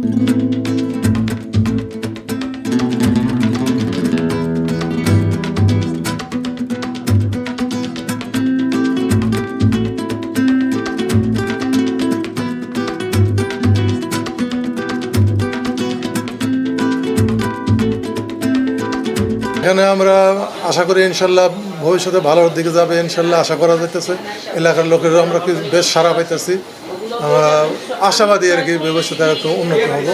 এখানে আমরা আশা করি ইনশাল্লাহ ভবিষ্যতে ভালোর দিকে যাবে ইনশাল্লাহ আশা করা যাইতেছে। এলাকার লোকেরা আমরা বেশ সাড়া পাইতেছি, আমরা আশাবাদী আর কি ভবিষ্যতে একটু উন্নতি হব।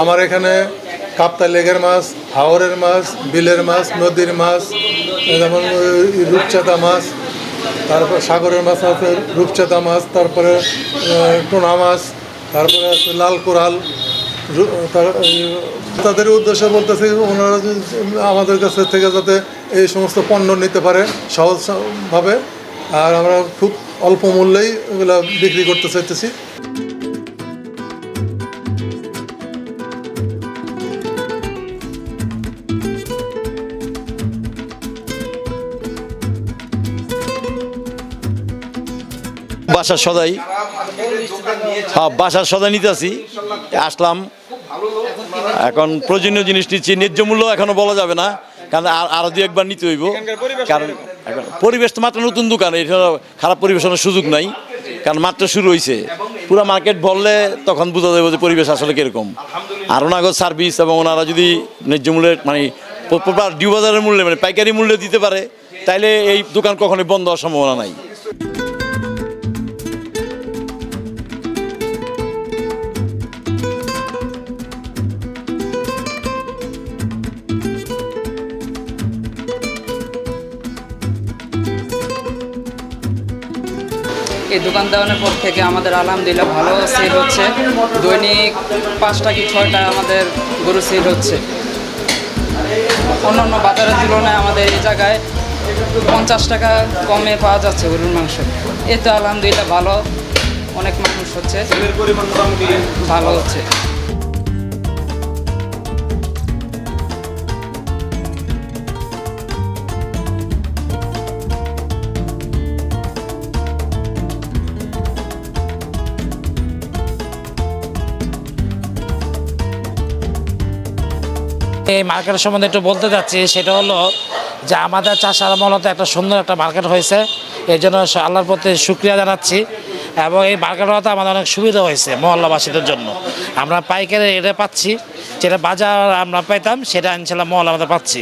আমার এখানে কাপ্তাই লেগের মাছ, হাওরের মাছ, বিলের মাছ, নদীর মাছ, যেমন রূপচাঁদা মাছ, তারপর সাগরের মাছ আছে রূপচাঁদা মাছ, তারপরে টোনা মাছ, তারপরে আছে লাল কোরাল। তাদের উদ্দেশ্যে বলতেছি ওনারা আমাদের কাছ থেকে যাতে এই সমস্ত পণ্য নিতে পারে সহজভাবে, আর আমরা খুব অল্প মূল্যেই এগুলো বিক্রি করতে চাইতেছি। বাসার সদাই বাসার সদাই নিতে আসি, আসলাম। এখন প্রয়োজনীয় জিনিস নিচ্ছি, ন্যায্য মূল্য এখনো বলা যাবে না, কারণ আরো দু একবার নিতে হইব। কারণ এখন পরিবেশ তো মাত্র নতুন দোকান, এটা খারাপ পরিবেশনের সুযোগ নাই, কারণ মাত্র শুরু হয়েছে। পুরো মার্কেট বললে তখন বোঝা যাবে যে পরিবেশ আসলে কিরকম। আর ওনাগর সার্ভিস এবং ওনারা যদি ন্যায্য মূল্যে মানে ডিউ বাজারের মূল্যে মানে পাইকারি মূল্যে দিতে পারে, তাইলে এই দোকান কখনোই বন্ধ হওয়ার সম্ভাবনা নাই। এই দোকান দেওয়ানোর পর থেকে আমাদের আলহামদুলিল্লাহ ভালো সেল হচ্ছে। দৈনিক 5টা কি 6টা আমাদের গরু সেল হচ্ছে। অন্যান্য বাজারের তুলনায় আমাদের এই জায়গায় 50 টাকা কমে পাওয়া যাচ্ছে গরুর মাংস। এতে আলহামদুলিল্লাহ ভালো, অনেক মানুষ হচ্ছে, ভালো হচ্ছে। এই মার্কেটের সম্বন্ধে একটু বলতে চাচ্ছি, সেটা হলো যে আমাদের চাষার মূলত একটা সুন্দর একটা মার্কেট হয়েছে, এই জন্য আল্লাহর প্রতি শুকরিয়া জানাচ্ছি। এবং এই মার্কেট হওয়াতে আমাদের অনেক সুবিধা হয়েছে মহল্লাবাসীদের জন্য। আমরা পাইকারি রেটে পাচ্ছি, যেটা বাজার আমরা পাইতাম সেটা ইনশাল্লাহ মহল্লা আমাদের পাচ্ছি।